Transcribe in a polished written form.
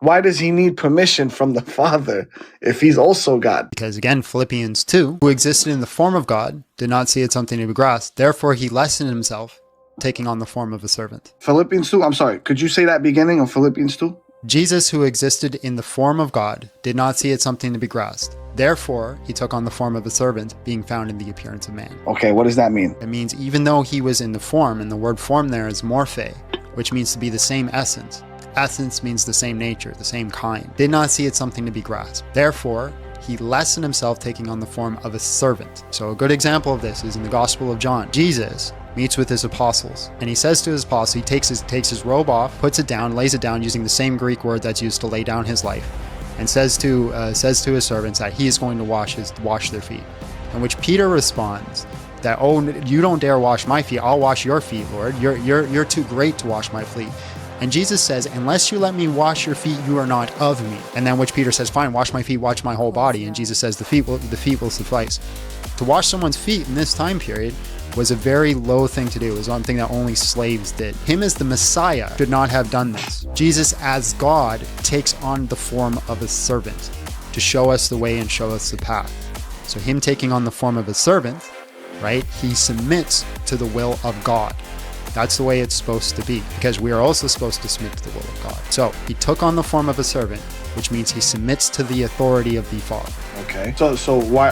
Why does he need permission from the Father if he's also God? Because again, Philippians 2, who existed in the form of God, did not see it something to be grasped. Therefore, he lessened himself, taking on the form of a servant. Philippians 2, I'm sorry, could you say that beginning of Philippians 2? Jesus, who existed in the form of God, did not see it something to be grasped. Therefore, he took on the form of a servant, being found in the appearance of man. Okay, what does that mean? It means even though he was in the form, and the word form there is morphe, which means to be the same essence. Essence means the same nature, the same kind. Did not see it something to be grasped. Therefore, he lessened himself, taking on the form of a servant. So a good example of this is in the Gospel of John. Jesus meets with his apostles, and he says to his apostles, he takes his robe off, puts it down, lays it down using the same Greek word that's used to lay down his life, and says to his servants that he is going to wash their feet. In which Peter responds that, "Oh, you don't dare wash my feet. I'll wash your feet, Lord. You're too great to wash my feet." And Jesus says, "Unless you let me wash your feet, you are not of me." And then which Peter says, "Fine, wash my feet, wash my whole body." And Jesus says, the feet will suffice. To wash someone's feet in this time period was a very low thing to do. It was one thing that only slaves did. Him as the Messiah should not have done this. Jesus as God takes on the form of a servant to show us the way and show us the path. So him taking on the form of a servant, right? He submits to the will of God. That's the way it's supposed to be, because we are also supposed to submit to the will of God. So he took on the form of a servant, which means he submits to the authority of the Father. Okay. So why